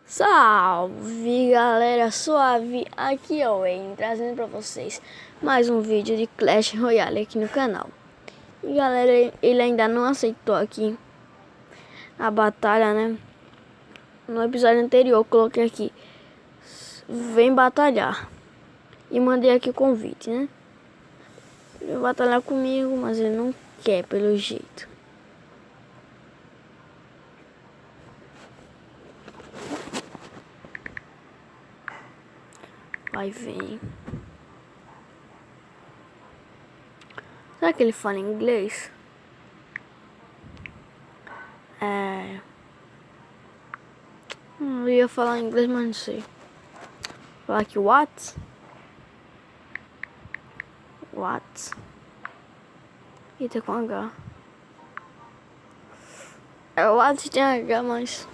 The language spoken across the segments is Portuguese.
Salve galera suave, aqui é o Wayne trazendo pra vocês mais um vídeo de Clash Royale aqui no canal. E galera, ele ainda não aceitou aqui a batalha, né? No episódio anterior eu coloquei aqui, vem batalhar, e mandei aqui o convite, né? Ele vai batalhar comigo, mas ele não quer pelo jeito. Vai, vem. Será que ele fala inglês? Eu ia falar inglês, mas não sei. Falar aqui what? Eita, com H. É what tem H, mas...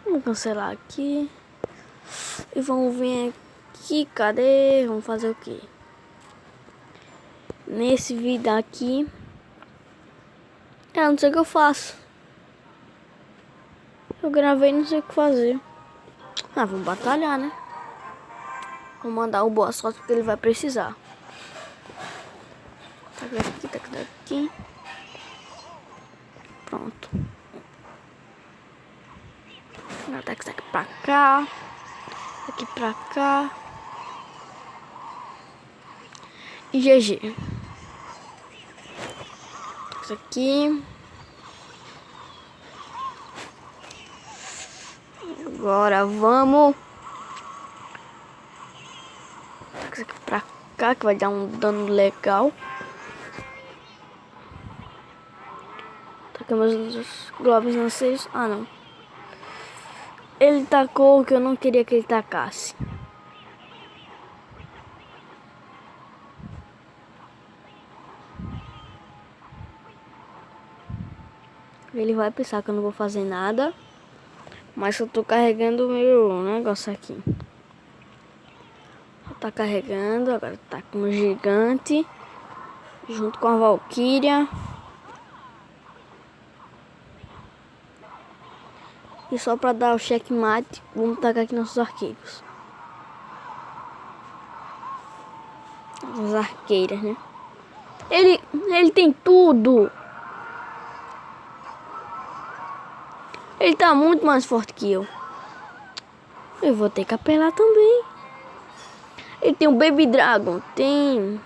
Vamos cancelar aqui. E vamos vir aqui, cadê? Vamos fazer o quê? Nesse vídeo aqui, não sei o que eu faço. Eu gravei, não sei o que fazer. Vamos batalhar, né? Vou mandar o boa sorte porque ele vai precisar. Tá aqui, tá aqui. Pronto. Tá aqui pra cá. Aqui pra cá. E GG. Isso aqui. Agora vamos. Isso aqui pra cá que vai dar um dano legal. Tá aqui meus globos lanceiros. Ah, não. Ele tacou o que eu não queria que ele tacasse. Ele vai pensar que eu não vou fazer nada. Mas eu tô carregando o meu negócio aqui. Tá carregando, agora tá com o gigante. Junto com a Valkyria. E só pra dar o checkmate, vamos tacar aqui nossos arqueiros. As arqueiras, né? Ele tem tudo. Ele tá muito mais forte que eu. Eu vou ter que apelar também. Ele tem um Baby Dragon. Tem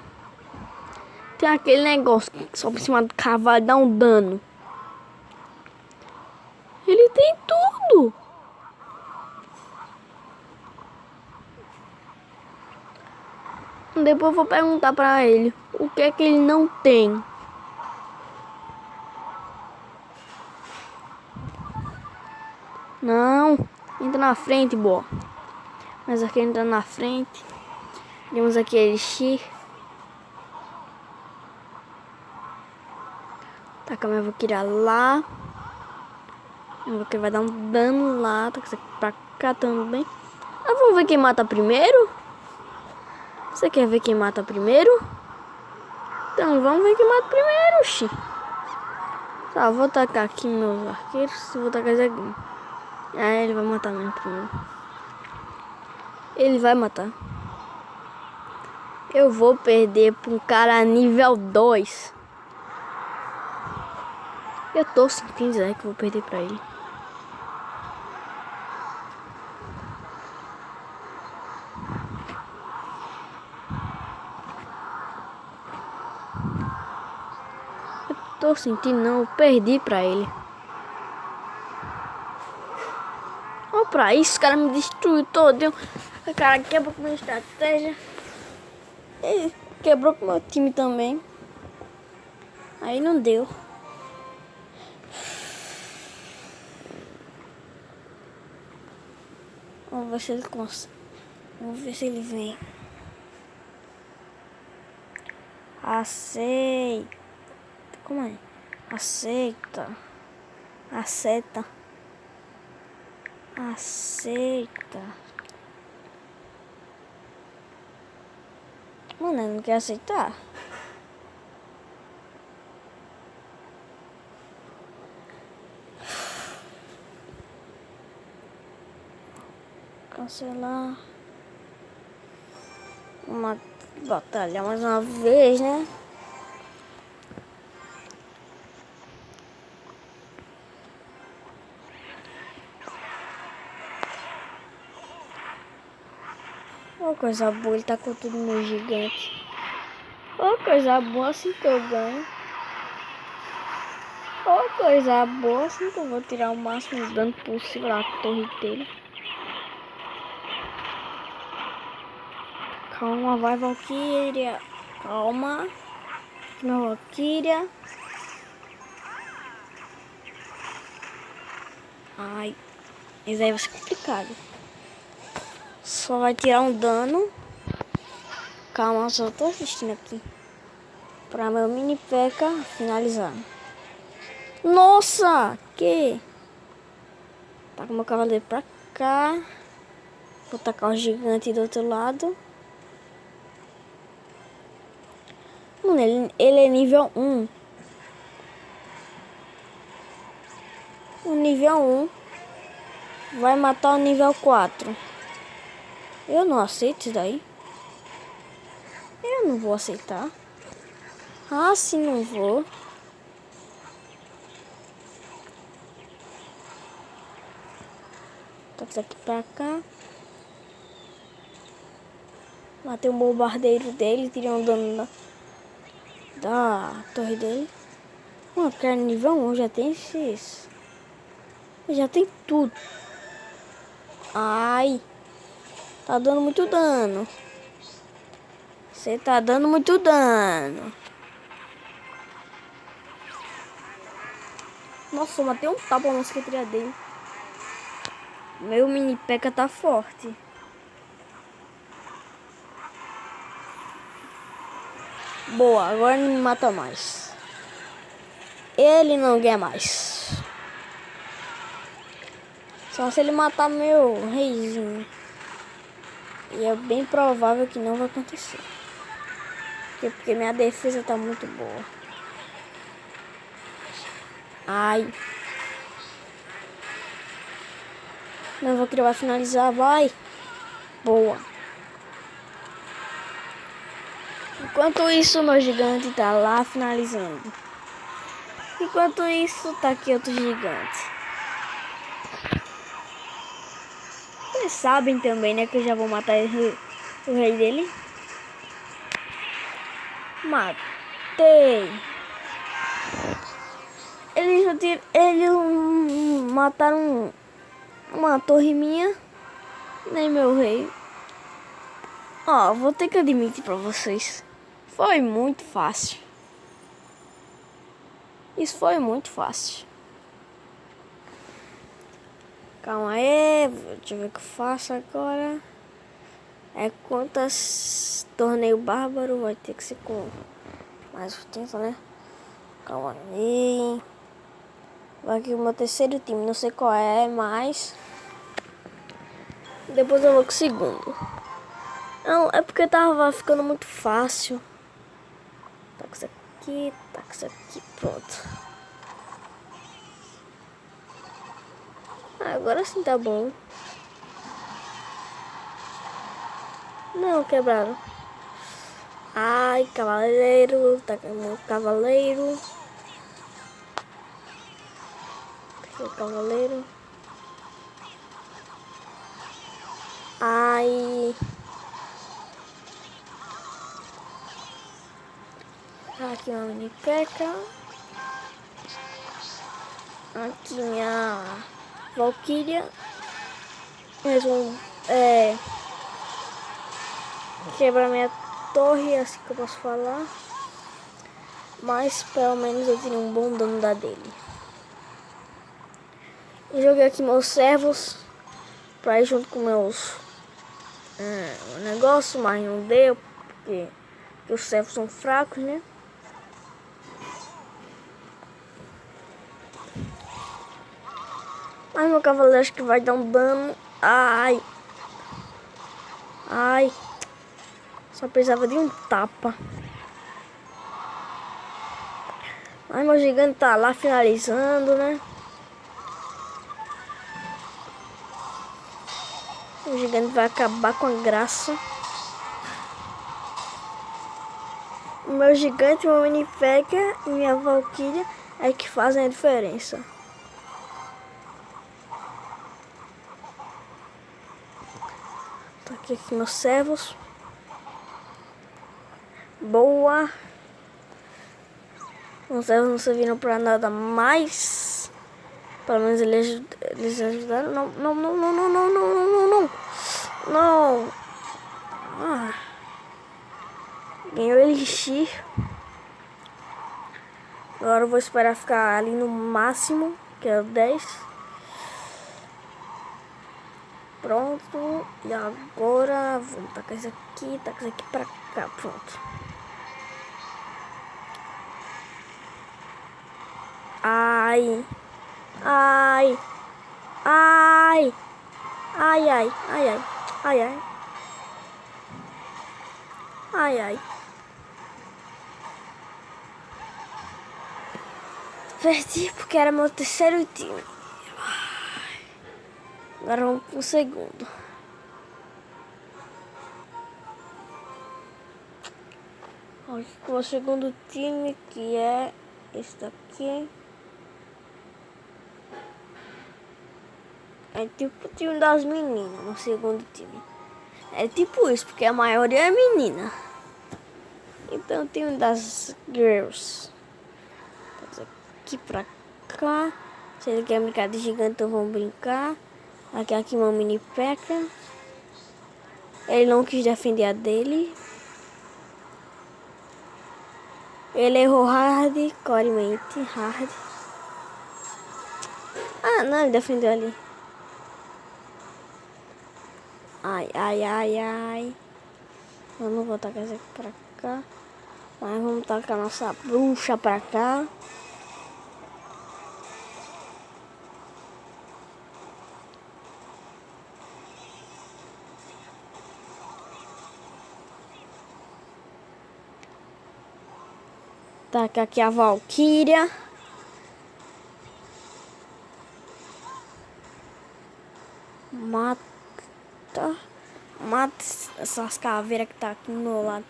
aquele negócio que só por cima do cavalo dá um dano. Ele tem tudo. Depois eu vou perguntar pra ele o que é que ele não tem. Não, entra na frente, boa. Mas aqui entra na frente. Temos aqui Elixir. Tá com a minha Valkyria lá. A Valkyria vai dar um dano lá. Tá pra cá também. Vamos ver quem mata primeiro? Você quer ver quem mata primeiro? Então vamos ver quem mata primeiro, xi. Tá, vou tacar aqui meus arqueiros. Vou tacar esse aqui. Ele vai matar mesmo primeiro. Ele vai matar. Eu vou perder pra um cara nível 2. Eu tô sentindo que eu vou perder pra ele. Eu tô sentindo não, eu perdi pra ele. Olha pra isso, o cara me destruiu todo. O cara quebrou com a minha estratégia. Ele quebrou com o meu time também. Aí não deu. Vamos ver se ele consegue. Vamos ver se ele vem. Aceita. Como é? Aceita. Aceita. Mano, ele não quer aceitar. Cancelar. Uma batalha mais uma vez, né? Ô, coisa boa, ele tá com tudo no gigante. Ô, coisa boa, assim que eu ganho. Ô, coisa boa, assim que eu vou tirar o máximo de dano possível da torre dele. Calma, vai, Valkyria. Calma. Minha Valkyria. Ai, isso aí vai ser complicado. Só vai tirar um dano. Calma, só tô assistindo aqui. Pra meu mini P.E.K.K.A finalizar. Nossa, que? Tá com meu cavaleiro pra cá. Vou tacar o gigante do outro lado. Mano, ele é nível 1. O nível 1 vai matar o nível 4. Eu não aceito isso daí. Eu não vou aceitar. Ah, sim, não vou. Tá isso aqui pra cá. Matei um bombardeiro dele, tirei um dano da torre dele. Mano, porque é nível 1, já tem esses. Já tem tudo. Ai. Tá dando muito dano. Você tá dando muito dano. Nossa, eu matei um tapa na mosqueteria dele. Meu mini P.E.K.K.A tá forte. Boa, agora não me mata mais. Ele não ganha mais. Só se ele matar meu reizinho. E é bem provável que não vai acontecer. Porque minha defesa tá muito boa. Ai. Não vou querer, vai finalizar, vai. Boa. Enquanto isso, meu gigante tá lá finalizando. Enquanto isso, tá aqui outro gigante. Vocês sabem também, né, que eu já vou matar o rei dele. Matei. Eles mataram uma torre minha. Nem meu rei. Ó, vou ter que admitir pra vocês. Foi muito fácil. Isso foi muito fácil. Calma aí. Deixa eu ver o que eu faço agora. É quantas torneio bárbaro vai ter que ser com mais tempo, né? Calma aí. Vai aqui o meu terceiro time. Não sei qual é, mas depois eu vou com o segundo. Não, é porque tava ficando muito fácil. Tá com isso aqui, tá com isso aqui, pronto. Agora sim tá bom. Não, quebraram. Ai, cavaleiro, tá com o cavaleiro. Aqui o cavaleiro. Ai. Tá aqui uma mini P.E.K.K.A. Aqui minha Valkyria. Mais um. Quebrar minha torre, assim que eu posso falar. Mas pelo menos eu tirei um bom dano da dele. E joguei aqui meus servos pra ir junto com meus negócio, mas não deu porque os servos são fracos, né? Mas meu cavaleiro acho que vai dar um dano. Ai. Ai. Só precisava de um tapa. Mas meu gigante tá lá finalizando, né? O gigante vai acabar com a graça. O meu gigante, meu mini P.E.K.K.A e minha Valkyria é que fazem a diferença. Tá aqui meus servos. Boa. Os servos não serviram pra nada mais. Pelo menos eles ajudaram. Não, não, não, não, não, não, não, não, não. Não. Ah. Ganhou elixir. Agora eu vou esperar ficar ali no máximo, que é o 10. Pronto. E agora vamos tacar isso aqui pra cá. Pronto. Ai. Ai. Ai. Ai, ai, ai, ai. Ai, ai. Ai, ai. Perdi porque era meu terceiro time. Agora vamos pro segundo. Aqui com o segundo time, que é esse daqui. É tipo o time das meninas no segundo time. É tipo isso, porque a maioria é menina. Então o time das girls. Aqui pra cá. Se ele quer brincar de gigante, então vamos brincar. Aqui meu mini P.E.K.K.A. Ele não quis defender a dele. Ele errou hard, coremente hard. Ah, não, ele defendeu ali. Ai, ai, ai, ai. Eu não vou tacar isso aqui pra cá. Mas vamos tacar nossa bruxa pra cá. Taca aqui a Valkyria. Mata essas caveiras que tá aqui no meu lado.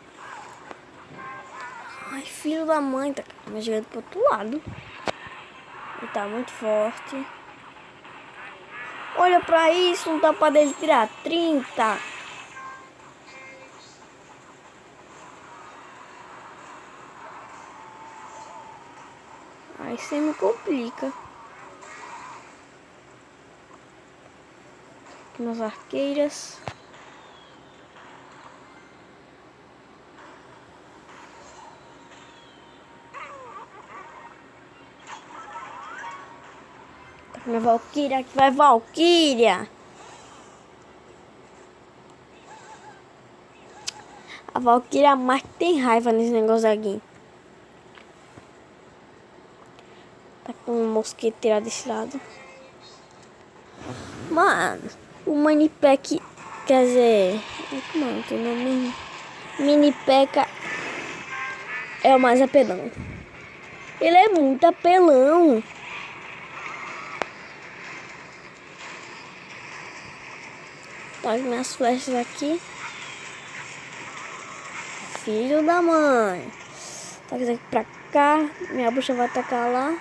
Ai, filho da mãe, tá me jogando pro outro lado. Ele tá muito forte. Olha pra isso, não dá pra dele tirar 30. Aí você me complica. Aqui nas arqueiras. Tá com a Valkyria, aqui vai Valkyria. A Valkyria mais que tem raiva nesse negócio aqui. Tá com um mosqueteiro desse lado. Mano, o mini P.E.K.K.A, quer dizer, como é que é o nome mesmo? Mini P.E.K.K.A é o mais apelão. Ele é muito apelão. Olha minhas flechas aqui. Filho da mãe. Taca isso aqui pra cá. Minha bucha vai atacar lá.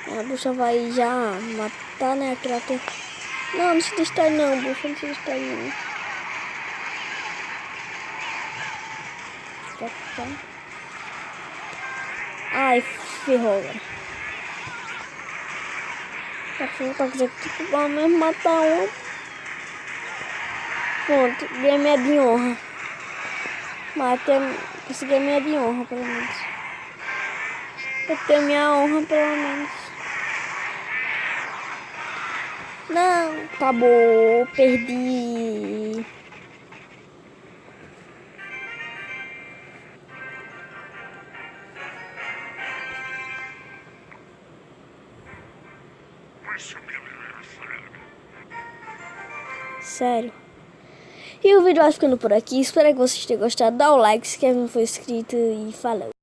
Minha bucha vai já matar, né? Aquela tem... Não, não se distrai não, bucha. Não se distrai não. Pra cá. Ai, ferrou agora. Tá com isso aqui pra mesmo matar um. Pronto, ganhei minha de honra. Matei, consegui a minha de honra, pelo menos. Eu tenho minha honra, pelo menos. Não, acabou, perdi. Sério. E o vídeo vai ficando por aqui. Espero que vocês tenham gostado. Dá o like, se quer não for inscrito e falou.